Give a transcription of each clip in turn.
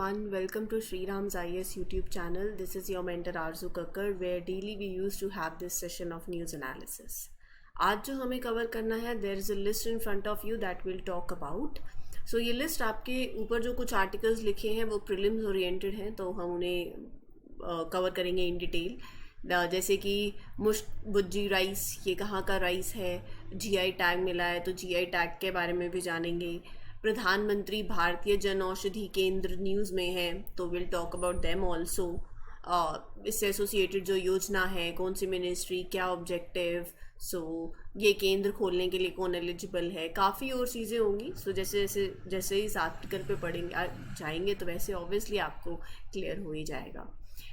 everyone, welcome to Shriram's IS YouTube channel. This is your mentor Arzu Kakkar, where daily we used to have this session of news analysis. आज जो हमें cover करना है, there is a list in front of you that we'll talk about. So ये list आपके ऊपर जो कुछ आर्टिकल्स लिखे हैं वो प्रीलिम्स ओरिएंटेड हैं, तो हम उन्हें कवर करेंगे इन डिटेल। जैसे कि मुश्तबुज्जी राइस, ये कहाँ का राइस है, जीआई टैग मिला है तो जीआई टैग के बारे में भी जानेंगे। प्रधानमंत्री भारतीय जन औषधि केंद्र न्यूज़ में है तो will talk about them also. इससे एसोसिएटेड जो योजना है, कौन सी मिनिस्ट्री, क्या ऑब्जेक्टिव, ये केंद्र खोलने के लिए कौन एलिजिबल है, काफ़ी और चीज़ें होंगी। जैसे जैसे जैसे इस आर्टिकल पे पढ़ेंगे जाएंगे तो वैसे ऑब्वियसली आपको क्लियर हो ही जाएगा।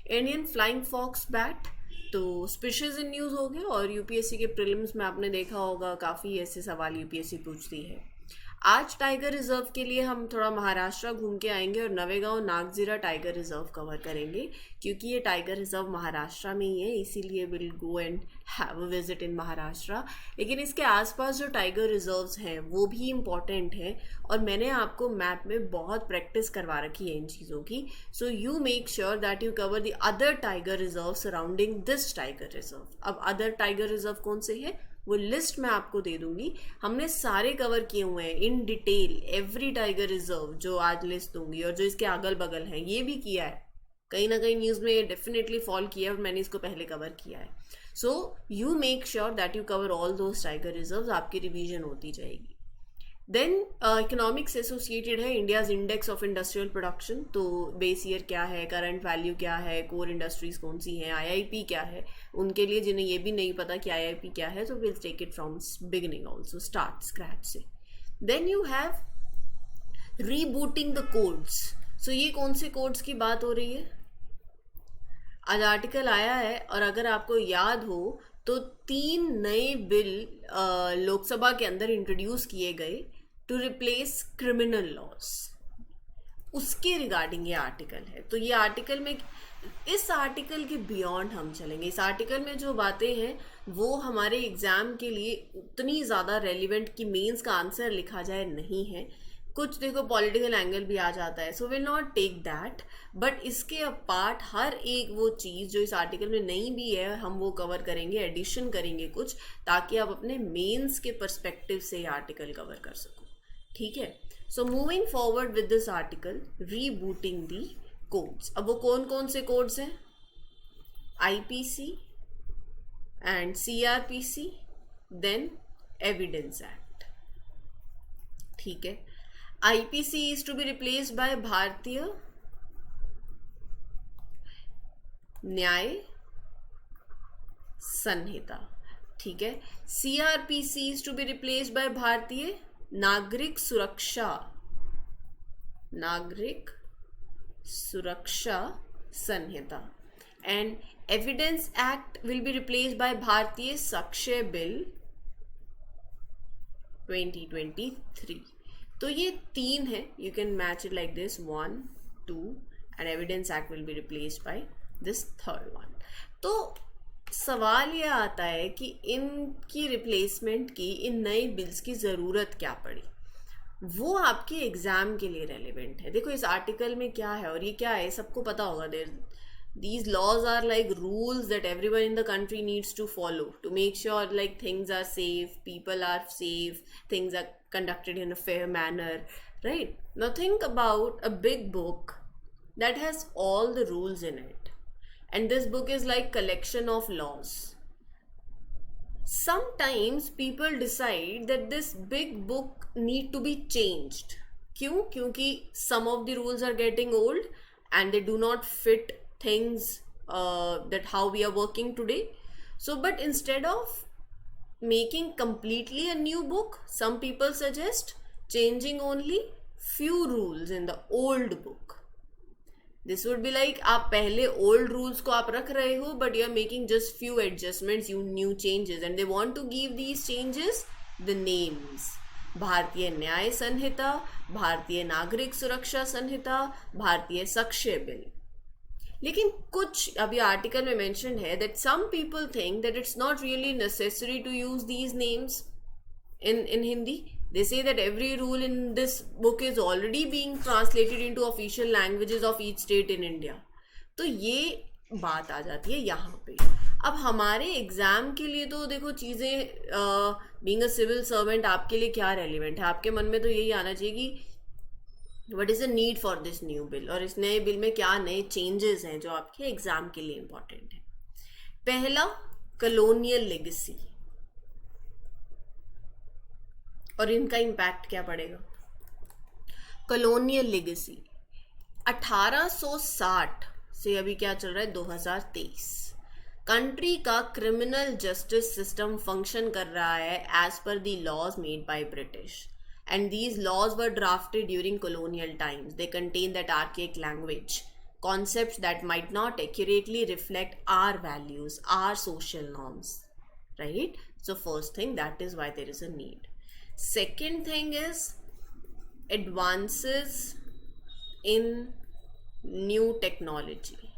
इंडियन फ्लाइंग फॉक्स बैट, तो स्पीशीज इन न्यूज़ हो गया, और यूपीएससी के प्रीलिम्स में आपने देखा होगा काफ़ी ऐसे सवाल यूपीएससी पूछती है। आज टाइगर रिजर्व के लिए हम थोड़ा महाराष्ट्र घूम के आएंगे और Navegaon Nagzira tiger reserve cover करेंगे, क्योंकि ये टाइगर रिजर्व महाराष्ट्र में ही है, इसीलिए will go and have a visit in Maharashtra. लेकिन इसके आसपास जो टाइगर रिजर्व्स हैं वो भी इम्पॉर्टेंट हैं, और मैंने आपको मैप में बहुत प्रैक्टिस करवा रखी है इन चीज़ों की। So you make sure that you cover the other tiger reserve surrounding this tiger reserve. अब अदर टाइगर रिजर्व कौन से है वो लिस्ट मैं आपको दे दूंगी। हमने सारे कवर किए हुए हैं in detail, every tiger reserve जो आज लिस्ट दूंगी, और जो इसके अगल बगल हैं ये भी किया है, कहीं ना कहीं न्यूज़ में ये डेफिनेटली फॉल किया है और मैंने इसको पहले कवर किया है। So you make sure that you cover all those tiger reserve, आपकी रिवीजन होती जाएगी। देन इकोनॉमिक्स एसोसिएटेड है India's index of industrial production, तो बेस ईयर क्या है, करंट वैल्यू क्या है, कोर इंडस्ट्रीज कौन सी हैं, आईआईपी क्या है, उनके लिए जिन्हें ये भी नहीं पता कि आईआईपी क्या है, तो will take it from beginning also, start scratch से। Then you have rebooting the codes. So ये कौन से कोड्स की बात हो रही है, आज आर्टिकल आया है, और अगर आपको याद हो तो 3 नए बिल लोकसभा के अंदर इंट्रोड्यूस किए गए टू रिप्लेस क्रिमिनल लॉज, उसके रिगार्डिंग ये आर्टिकल है। तो ये आर्टिकल में, इस आर्टिकल के बियॉन्ड हम चलेंगे। इस आर्टिकल में जो बातें हैं वो हमारे एग्जाम के लिए उतनी ज़्यादा रेलिवेंट कि मेंस का आंसर लिखा जाए नहीं है, कुछ देखो पॉलिटिकल एंगल भी आ जाता है, so will not take that. But इसके अपार्ट हर एक वो चीज़ जो इस आर्टिकल में नहीं भी है हम वो कवर करेंगे, एडिशन करेंगे कुछ, ताकि आप अपने मेंस के पर्सपेक्टिव से ये आर्टिकल कवर कर सको। ठीक है, so moving forward with this article, rebooting the codes. अब वो कौन कौन से कोड्स हैं, IPC and CrPC, then evidence act. ठीक है, IPC is to be replaced by भारतीय न्याय संहिता। ठीक है, CRPC is to be replaced by Bharatiya Nagarik Suraksha Sanhita, and evidence act will be replaced by Bharatiya Sakshya bill 2023। तो ये 3 है, you can match it like this, 1, 2 and evidence act will be replaced by this third one. तो सवाल ये आता है कि इनकी रिप्लेसमेंट की, इन नए बिल्स की ज़रूरत क्या पड़ी, वो आपके एग्जाम के लिए रेलिवेंट है। देखो इस आर्टिकल में क्या है और ये क्या है सबको पता होगा। These laws are like rules that everyone in the country needs to follow to make sure like things are safe, people are safe, things are conducted in a fair manner, right? Now think about a big book that has all the rules in it, and this book is like collection of laws. Sometimes people decide that this big book need to be changed. क्यों? क्योंकि some of the rules are getting old and they do not fit things that how we are working today. So but instead of making completely a new book, some people suggest changing only few rules in the old book. This would be like आप पहले old rules को आप रख रहे हो, but you are making just few adjustments, new changes, and they want to give these changes the names. भारतीय न्याय संहिता, भारतीय नागरिक सुरक्षा संहिता, भारतीय साक्ष्य बिल। लेकिन कुछ अभी आर्टिकल में मेंशन है that some people think that it's not really necessary to use these names in Hindi, They say that every rule in this book is already being translated into official languages of each state in India. तो ये बात आ जाती है यहाँ पे. अब हमारे exam के लिए तो देखो चीज़ें बीइंग अ सिविल सर्वेंट आपके लिए क्या रेलिवेंट है, आपके मन में तो यही आना चाहिए कि what is the need for this new bill, और इस नए बिल में क्या नए चेंजेस हैं जो आपके एग्जाम के लिए इम्पोर्टेंट है. पहला, कलोनियल लेगेसी, और इनका इम्पैक्ट क्या पड़ेगा. कलोनियल लेगेसी 1860 से अभी क्या चल रहा है 2023, कंट्री का क्रिमिनल जस्टिस सिस्टम फंक्शन कर रहा है as per the laws made by British, and these laws were drafted during colonial times. They contain that archaic language, concepts that might not accurately reflect our values, our social norms, right? So first thing, that is why there is a need. Second thing is advances in new technology.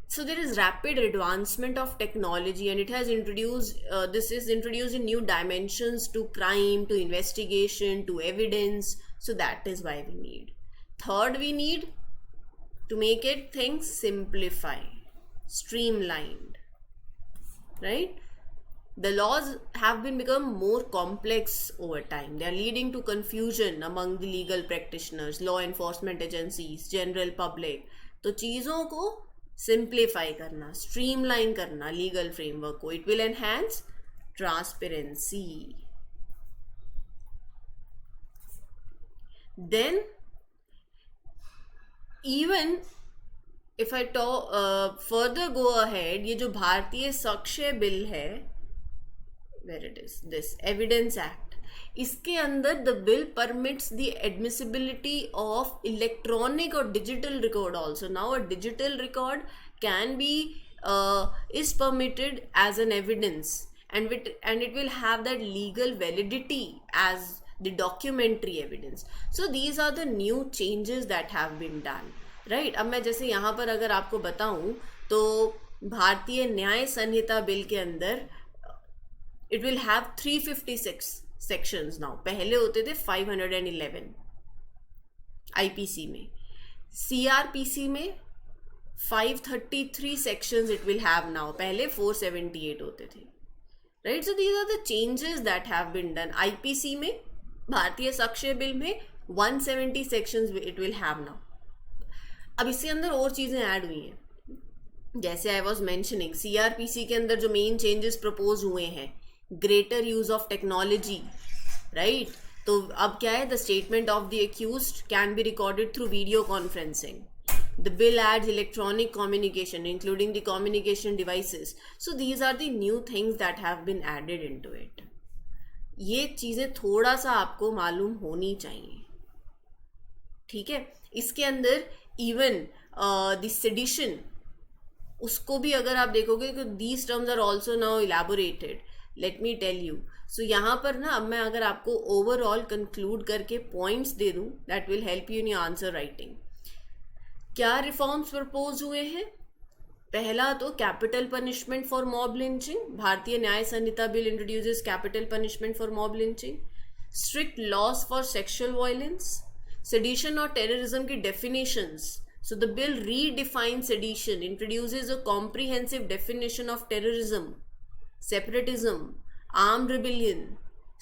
So there is rapid advancement of technology, and it has introduced this is introduced in new dimensions to crime, to investigation, to evidence. So that is why we need. Third, we need to make it things simplify, streamlined, right? The laws have become more complex over time. They are leading to confusion among the legal practitioners, law enforcement agencies, general public. तो चीज़ों को simplify करना, streamline करना legal framework को. It will enhance transparency. Then even if I talk further go ahead, ये जो भारतीय Sakshya bill है, where it is, this evidence act, इसके अंदर the bill permits the admissibility of electronic or digital record also. Now a digital record can be is permitted as an evidence, and it will have that legal validity as the documentary evidence. So these are the new changes that have been done, right? अब मैं जैसे यहाँ पर अगर आपको बताऊँ तो भारतीय न्याय संहिता बिल के अंदर it will have 356 sections now. पहले होते थे 511 IPC में. CRPC में 533 sections it will have now. पहले 478 होते थे, right? So these are the changes that have been done. IPC में, भारतीय साक्ष्य बिल में 170 sections it will have now. अब इसके अंदर और चीज़ें ऐड हुई हैं, जैसे आई वॉज मैंशनिंग CRPC के अंदर जो मेन चेंजेस प्रपोज हुए हैं, greater use of technology, right? तो अब क्या है, the statement of the accused can be recorded through video conferencing. The bill adds electronic communication including the communication devices. So these are the new things that have been added into it. ये चीज़ें थोड़ा सा आपको मालूम होनी चाहिए, ठीक है? इसके अंदर इवन द सेडिशन, उसको भी अगर आप देखोगे कि these terms are also now elaborated. Let me tell you. So यहाँ पर ना अब मैं अगर आपको ओवरऑल कंक्लूड करके पॉइंट्स दे दूँ, that will help you in your answer writing. क्या रिफॉर्म्स प्रपोज हुए हैं? पहला तो capital punishment for mob lynching. Bharatiya Nyaya Sanhita bill introduces capital punishment for mob lynching. Strict laws for sexual violence. Sedition और terrorism की definitions. So the bill redefines sedition, introduces a comprehensive definition of terrorism, separatism, armed rebellion,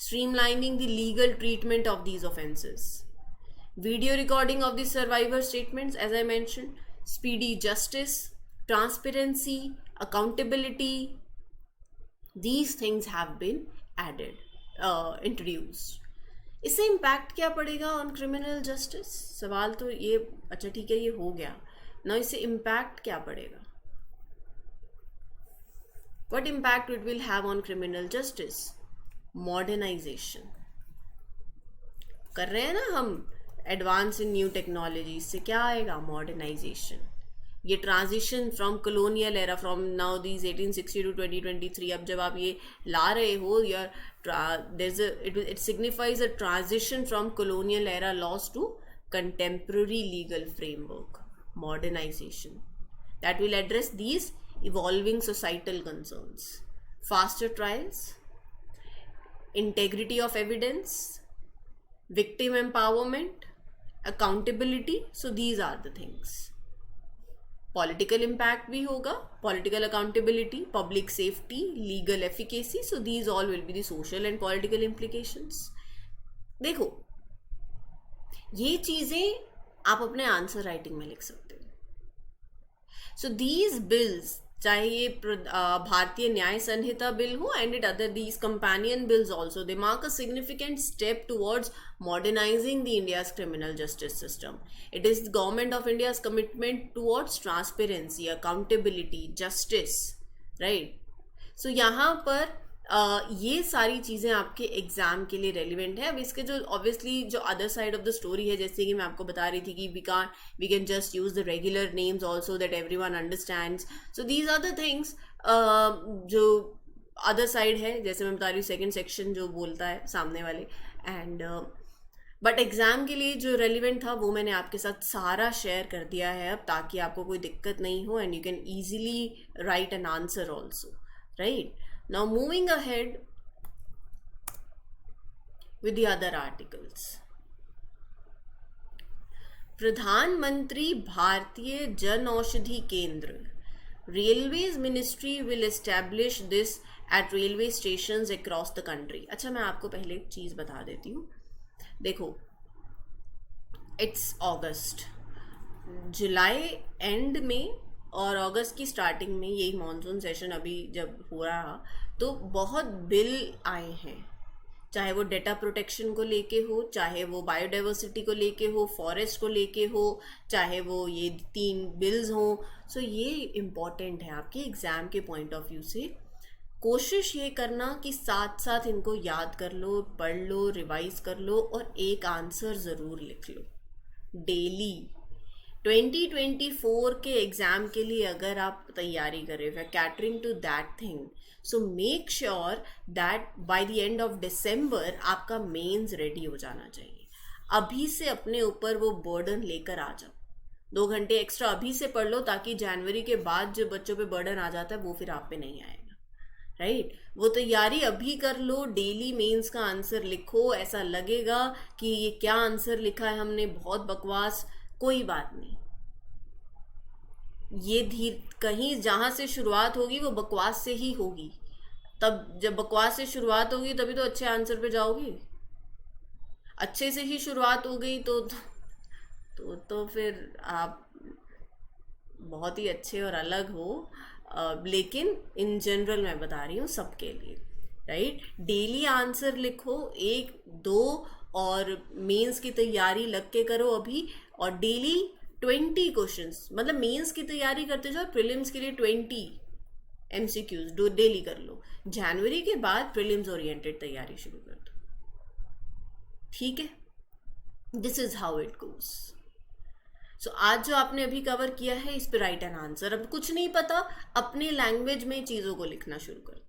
streamlining the legal treatment of these offences. Video recording of the survivor statements, as I mentioned, speedy justice, transparency, accountability, these things have been added, introduced. इससे impact क्या पड़ेगा on criminal justice? सवाल तो ये, अच्छा ठीक है, ये हो गया ना. इससे इम्पैक्ट क्या पड़ेगा? What impact it will have on criminal justice? Modernisation कर रहे हैं ना हम, एडवांस इन न्यू टेक्नोलॉजी. से क्या आएगा? मॉडर्नाइजेशन. ये transition from colonial era, from now these 1860 to 2023, अब जब आप ये ला रहे हो, यार it signifies a transition from colonial era laws to contemporary legal framework, modernization, that will address these evolving societal concerns. Faster trials, integrity of evidence, victim empowerment, accountability. So these are the things. Political impact भी होगा, political accountability, public safety, legal efficacy. So these all will be the social and political implications. देखो, ये चीज़ें आप अपने answer writing में लिख सकते हो. सो दीज बिल्स, चाहे ये भारतीय न्याय संहिता बिल हो and it other these companion bills also, they mark a significant step towards modernizing the India's criminal justice system. It is the government of India's commitment towards transparency, accountability, justice, right? So यहाँ पर ये सारी चीज़ें आपके exam के लिए relevant है. अब इसके जो ऑब्वियसली जो other side of the story है, जैसे कि मैं आपको बता रही थी कि we can just use the regular names also that everyone understands. So these are the things जो अदर साइड है, जैसे मैं बता रही हूँ सेकेंड सेक्शन जो बोलता है सामने वाले. एंड बट एग्ज़ाम के लिए जो रेलिवेंट था वो मैंने आपके साथ सारा शेयर कर दिया है अब, ताकि आपको कोई दिक्कत नहीं हो and you can easily right an answer also, right? Now moving ahead with the other articles. प्रधानमंत्री भारतीय जन औषधि केंद्र, railways ministry will establish this eight railway stations across the country. अच्छा, मैं आपको पहले एक चीज़ बता देती हूँ. देखो, इट्स अगस्त, जुलाई एंड में और अगस्त की स्टार्टिंग में, यही मॉनसून सेशन अभी जब हो रहा, तो बहुत बिल आए हैं, चाहे वो डेटा प्रोटेक्शन को लेके हो, चाहे वो बायोडाइवर्सिटी को लेके हो, फॉरेस्ट को लेके हो, चाहे वो ये 3 बिल्स हों. सो ये इम्पॉर्टेंट है आपके एग्ज़ाम के पॉइंट ऑफ व्यू से. कोशिश ये करना कि साथ साथ इनको याद कर लो, पढ़ लो, रिवाइज कर लो और एक आंसर ज़रूर लिख लो डेली. 2024 के एग्ज़ाम के लिए अगर आप तैयारी कर रहे हो, catering to that thing, so make sure that by the end of December आपका मेंस रेडी हो जाना चाहिए. अभी से अपने ऊपर वो बर्डन लेकर आ जाओ. 2 घंटे एक्स्ट्रा अभी से पढ़ लो, ताकि जनवरी के बाद जो बच्चों पे बर्डन आ जाता है वो फिर आप पे नहीं आएगा, राइट? वो तैयारी अभी कर लो. डेली मेंस का आंसर लिखो. ऐसा लगेगा कि ये क्या आंसर लिखा है हमने, बहुत बकवास, कोई बात नहीं. ये कहीं जहाँ से शुरुआत होगी वो बकवास से ही होगी. तब जब बकवास से शुरुआत होगी तभी तो अच्छे आंसर पे जाओगी. अच्छे से ही शुरुआत हो गई तो फिर आप बहुत ही अच्छे और अलग हो. लेकिन इन जनरल मैं बता रही हूँ सबके लिए, राइट? डेली आंसर लिखो 1-2 और मेंस की तैयारी लग के करो अभी. और डेली 20 क्वेश्चंस, मतलब मेंस की तैयारी करते जाओ, प्रीलिम्स के लिए 20 MCQs डेली कर लो. जनवरी के बाद प्रीलिम्स ओरिएंटेड तैयारी शुरू कर दो, ठीक है? This is how it goes. So आज जो आपने अभी कवर किया है, इस पे राइट एन आंसर. अब कुछ नहीं पता, अपने लैंग्वेज में चीज़ों को लिखना शुरू कर दो.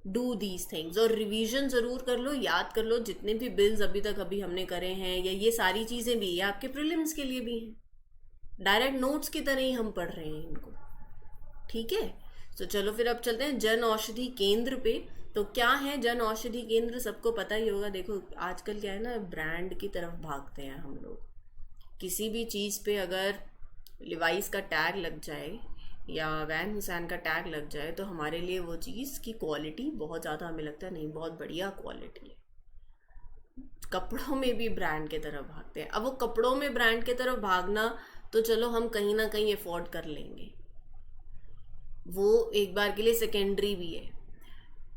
डू दीज थिंग्स और रिवीजन ज़रूर कर लो, याद कर लो. जितने भी बिल्स अभी हमने करे हैं, या ये सारी चीज़ें भी, ये आपके प्रीलिम्स के लिए भी हैं. डायरेक्ट नोट्स की तरह ही हम पढ़ रहे हैं इनको, ठीक है? तो चलो फिर अब चलते हैं जन औषधि केंद्र पे. तो क्या है जन औषधि केंद्र, सबको पता ही होगा. देखो आजकल क्या है ना, ब्रांड की तरफ भागते हैं हम लोग. किसी भी चीज़ पे अगर लिवाइस का टैग लग जाए या वैन हुसैन का टैग लग जाए, तो हमारे लिए वो चीज़ की क्वालिटी बहुत ज़्यादा, हमें लगता है नहीं बहुत बढ़िया क्वालिटी है. कपड़ों में भी ब्रांड के तरफ भागते हैं. अब वो कपड़ों में ब्रांड के तरफ भागना तो चलो हम कहीं ना कहीं अफोर्ड कर लेंगे, वो एक बार के लिए सेकेंडरी भी है.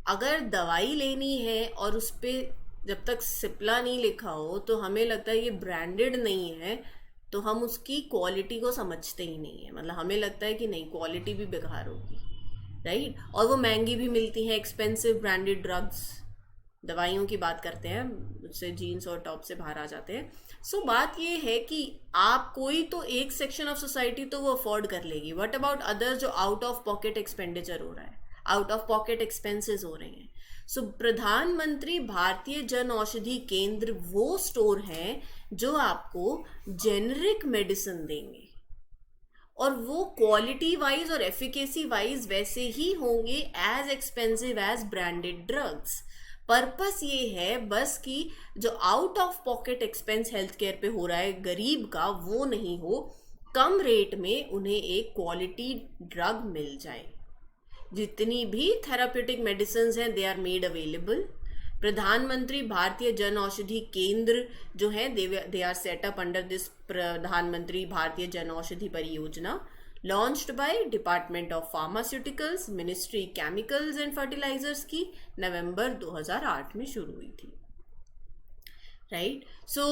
अगर दवाई लेनी है और उस पर जब तक सिप्ला नहीं लिखा हो तो हमें लगता है ये ब्रांडेड नहीं है, तो हम उसकी क्वालिटी को समझते ही नहीं है. मतलब हमें लगता है कि नहीं, क्वालिटी भी बेकार होगी, राइट? और वो महंगी भी मिलती हैं, एक्सपेंसिव ब्रांडेड ड्रग्स. दवाइयों की बात करते हैं, उससे जीन्स और टॉप से बाहर आ जाते हैं. सो बात ये है कि आप कोई तो एक सेक्शन ऑफ सोसाइटी तो वो अफोर्ड कर लेगी. व्हाट अबाउट अदर्स जो आउट ऑफ पॉकेट एक्सपेंडिचर हो रहा है, आउट ऑफ पॉकेट एक्सपेंसेस हो रहे हैं. सो प्रधानमंत्री भारतीय जन औषधि केंद्र वो स्टोर हैं जो आपको जेनरिक मेडिसिन देंगे, और वो क्वालिटी वाइज और एफिकेसी वाइज वैसे ही होंगे as expensive as branded drugs. Purpose ये है बस कि जो out of pocket expense health care पे हो रहा है गरीब का, वो नहीं हो, कम रेट में उन्हें एक क्वालिटी ड्रग मिल जाए। जितनी भी थेराप्यूटिक मेडिसिन हैं दे आर मेड अवेलेबल। प्रधानमंत्री भारतीय जन औषधि केंद्र जो है they are set up under this प्रधानमंत्री भारतीय जन औषधि परियोजना, launched by department of pharmaceuticals, ministry chemicals and fertilisers की नवंबर 2008 में शुरू हुई थी। राइट, सो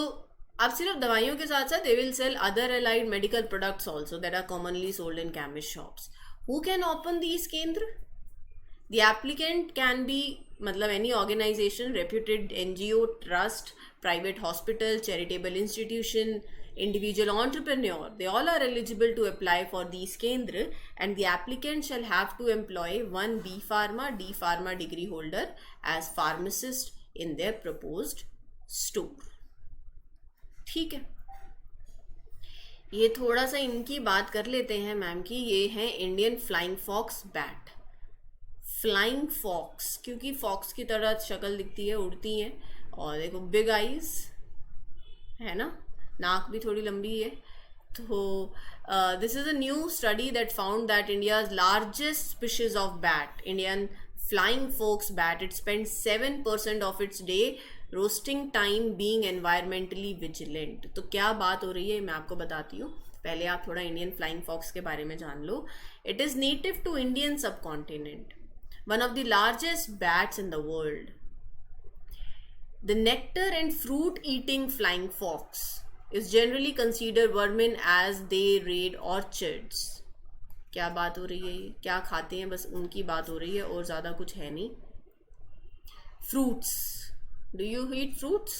अब सिर्फ दवाइयों के साथ साथ they will sell other allied medical products also that are commonly sold in chemist shops. Who can open these kendra? The applicant can be मतलब any organization, reputed NGO, trust, private hospital, charitable institution, individual entrepreneur. They all are eligible to apply for these kendra, and the applicant shall have to employ one B Pharma, D Pharma degree holder as pharmacist in their proposed store. ठीक है, ये थोड़ा सा इनकी बात कर लेते हैं मैम की। ये है Indian flying fox bat. Flying fox क्योंकि फॉक्स की तरह शक्ल दिखती है, उड़ती हैं, और देखो बिग आईज है ना, नाक भी थोड़ी लंबी है। तो this is a new study that found that India's largest species of bat, Indian flying fox bat, it spend 7% of its day roosting time being environmentally vigilant. तो क्या बात हो रही है मैं आपको बताती हूँ, पहले आप थोड़ा इंडियन फ्लाइंग फॉक्स के बारे में जान लो। It is native to Indian subcontinent, one of the largest bats in the world. The nectar and fruit eating flying fox is generally consider vermin as they raid orchards. क्या बात हो रही है, ये क्या खाते हैं, बस उनकी बात हो रही है और ज़्यादा कुछ है नहीं। Fruits, do you eat fruits?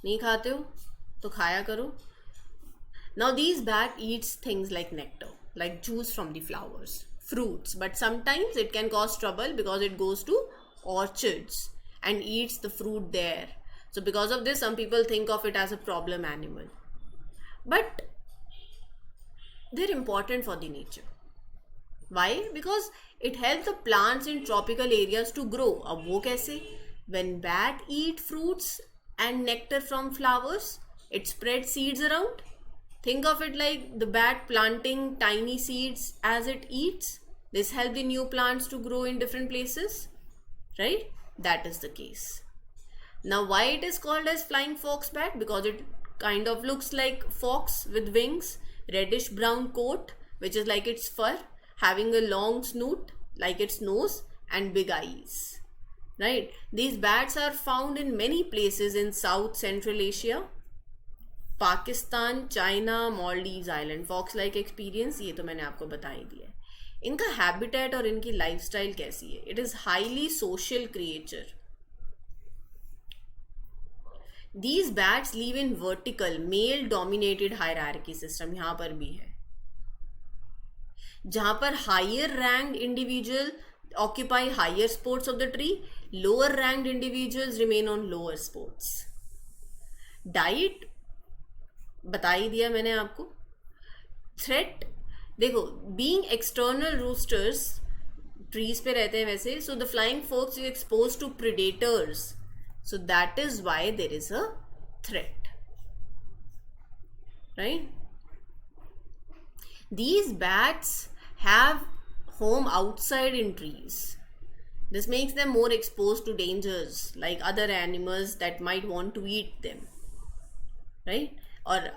नहीं खाते हो तो खाया करो। Now these bat Yeats things like nectar, like juice from the flowers, fruits, but sometimes it can cause trouble because it goes to orchards and eats the fruit there. So because of this, some people think of it as a problem animal, but they're important for the nature. Why? Because it helps the plants in tropical areas to grow. अब वो कैसे? When bat eat fruits and nectar from flowers, it spreads seeds around. Think of it like the bat planting tiny seeds as it eats. This helps the new plants to grow in different places, right? That is the case. Now why it is called as flying fox bat? Because it kind of looks like fox with wings, reddish brown coat which is like its fur, having a long snoot like its nose and big eyes, right? These bats are found in many places in South Central Asia, Pakistan, China, Maldives island. Fox like experience ये तो मैंने आपको बता ही दिया है। इनका habitat और इनकी लाइफस्टाइल कैसी है? It is highly social creature. These bats live in vertical male dominated hierarchy system, यहां पर भी है, जहां पर higher ranked individual occupy higher spots of the tree, lower ranked individuals remain on lower spots. Diet बता ही दिया मैंने आपको। थ्रेट देखो, बीइंग एक्सटर्नल रूस्टर्स ट्रीज पे रहते हैं वैसे, so the flying fox is expose to predators, so that is why there is a threat, right? These bats have home outside in trees. This makes them more exposed to dangers like other animals that might want to eat them, right? और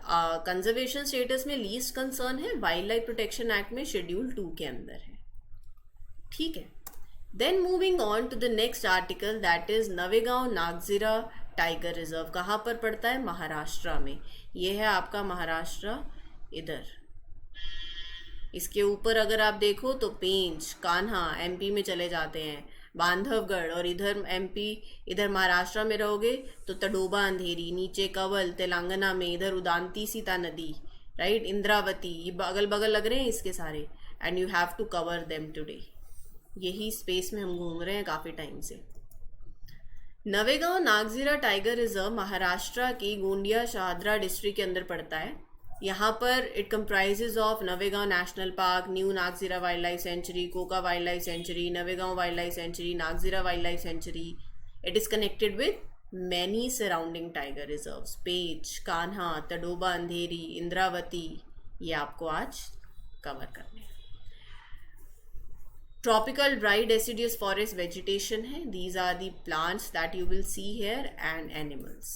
conservation status में least concern है, wild life protection act में schedule 2 के अंदर है, ठीक है। Then moving on to the next article that is Navegaon Nagzira tiger reserve. कहाँ पर पड़ता है? महाराष्ट्र में। ये है आपका महाराष्ट्र, इधर इसके ऊपर अगर आप देखो तो पेंच, कान्हा एमपी में चले जाते हैं, बांधवगढ़, और इधर एमपी, इधर महाराष्ट्र में रहोगे तो तडोबा अंधेरी, नीचे कंवल तेलंगाना में, इधर उदांती सीता नदी, राइट, इंद्रावती, ये अगल बगल लग रहे हैं इसके सारे, and you have to cover them today. यही स्पेस में हम घूम रहे हैं काफ़ी टाइम से। नवेगांव नागजीरा टाइगर रिजर्व महाराष्ट्र की गोंडिया शहादरा डिस्ट्रिक्ट के अंदर पड़ता है। यहाँ पर it comprises of Navegaon national park, new Nagzira wild life sanctuary, Coca wild life sanctuary, Navegaon wild life sanctuary, Nagzira wild life sanctuary, It is connected with many surrounding tiger reserves, पेंच, कान्हा, तडोबा अंधेरी, इंद्रावती, ये आपको आज कवर करने हैं. Tropical dry deciduous forest vegetation है. These are the plants that you will see here and animals,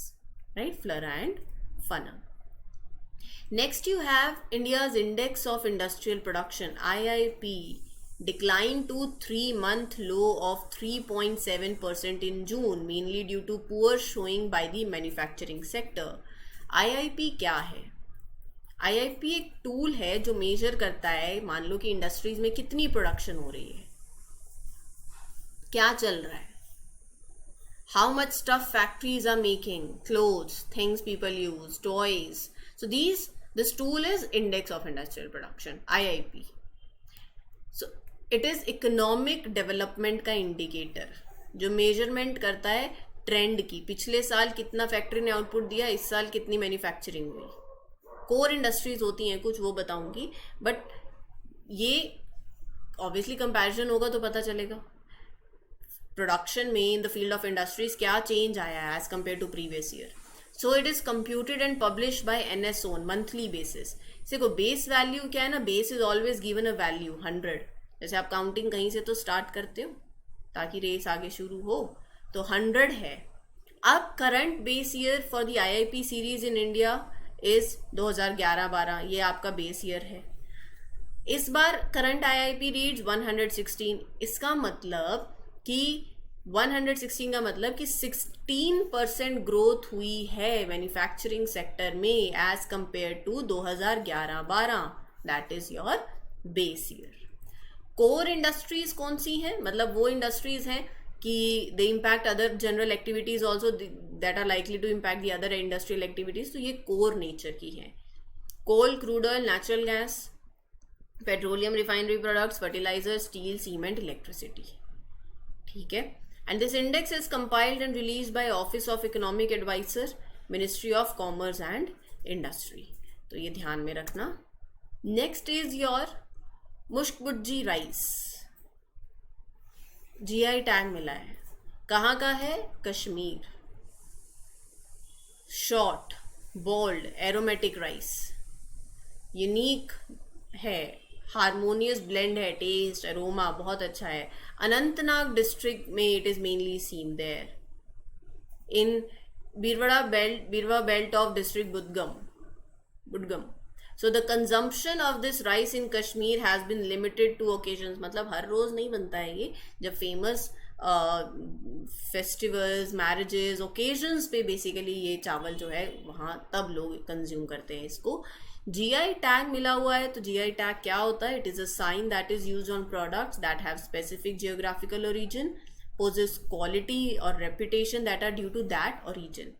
right? Flora and fauna. Next you have India's Index of Industrial Production, IIP, declined to 3-month low of 3.7% in June, mainly due to poor showing by the manufacturing sector. IIP क्या है? IIP एक tool है जो major करता है, मान लो कि industries में कितनी प्रोडक्शन हो रही है, क्या चल रहा है, how much stuff factories are making, clothes, things people use, toys. So this tool is Index of Industrial Production, IIP. So it is economic development का इंडिकेटर जो मेजरमेंट करता है ट्रेंड की. पिछले साल कितना फैक्ट्री ने आउटपुट दिया, इस साल कितनी मैन्युफैक्चरिंग हुई. कोर इंडस्ट्रीज होती हैं कुछ, वो बताऊंगी, बट ये ऑब्वियसली कंपैरिजन होगा तो पता चलेगा प्रोडक्शन में in the field of industries क्या चेंज आया है as compare to previous year. So it is computed and publish by NSO on monthly basis. देखो बेस वैल्यू क्या है ना, base is always given a value 100. जैसे आप काउंटिंग कहीं से तो स्टार्ट करते हो ताकि रेस आगे शुरू हो, तो 100 है. अब current base year for the IIP series in India is 2011-12, ये आपका बेस ईयर है. इस बार करंट IIP रीड्स 116. इसका मतलब कि 116 का मतलब कि 16% ग्रोथ हुई है मैन्युफैक्चरिंग सेक्टर में as compare to 2011-12. That is your base year. Core industries कौन सी हैं, मतलब वो इंडस्ट्रीज हैं कि they impact other general activities also that are likely to impact the other industrial activities. तो ये कोर नेचर की है. Coal, crude oil, natural gas, petroleum refinery products, fertiliser, steel, cement, electricity. ठीक है. And this index is compiled and release by office of economic adviser, ministry of commerce and industry. तो ये ध्यान में रखना. Next is your Mushkbudji rice. GI tag मिला है. कहाँ का है? Kashmir. Short, bold, aromatic rice. Unique है, हारमोनियस ब्लेंड है, टेस्ट, एरोमा बहुत अच्छा है. अनंतनाग डिस्ट्रिक्ट में it is mainly seen there. In Beerwa belt of district Budgam. So the consumption of this rice in Kashmir has been limited to occasions. मतलब हर रोज नहीं बनता है ये. जब फेमस फेस्टिवल्स, मैरिजेस, ओकेजन्स पे बेसिकली ये चावल जो है वहाँ तब लोग कंज्यूम करते हैं इसको. GI टैग मिला हुआ है. तो GI टैग क्या होता है? It is a sign that is used on products that have specific geographical origin, possess quality or reputation that are due to that origin.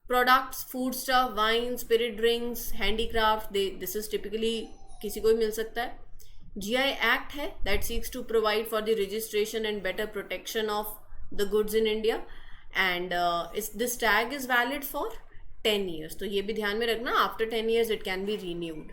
Products, food stuff, wine, spirit drinks, handicraft, this is typically किसी को भी मिल सकता है. GI Act है that seeks to provide for the registration and better protection of the goods in India, and this tag is valid for 10 years. तो ये भी ध्यान में रखना, after 10 years it can be renewed,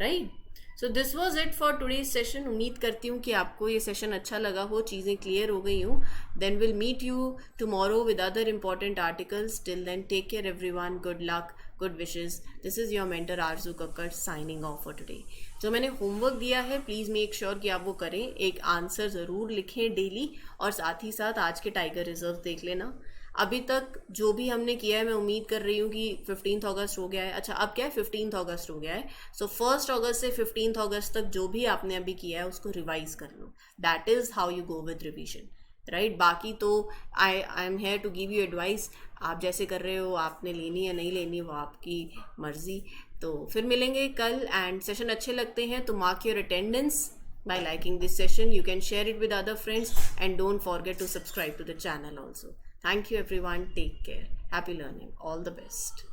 right? So this was it for today's session. उम्मीद करती हूँ कि आपको ये सेशन अच्छा लगा हो, चीज़ें क्लियर हो गई हूँ. Then we'll meet you tomorrow with other important articles. Till then, take care everyone. Good luck, good wishes. This is your mentor Arzu Kakkar signing off for today. जो मैंने होमवर्क दिया है प्लीज़ मेक श्योर कि आप वो करें. एक answer ज़रूर लिखें डेली, और साथ ही साथ आज के टाइगर रिजर्व देख लेना. अभी तक जो भी हमने किया है मैं उम्मीद कर रही हूँ कि 15 अगस्त हो गया है. अच्छा अब क्या है, 15 अगस्त हो गया है. सो 1 अगस्त से 15 अगस्त तक जो भी आपने अभी किया है उसको रिवाइज कर लो. That is how you go with revision, right? बाकी तो I am here to give you advice. आप जैसे कर रहे हो, आपने लेनी या नहीं लेनी वो आपकी मर्जी. तो फिर मिलेंगे कल. एंड सेशन अच्छे लगते हैं तो mark your attendance by liking this session. You can share it with other friends, and don't forget to subscribe to the channel also. Thank you everyone. Take care. Happy learning. All the best.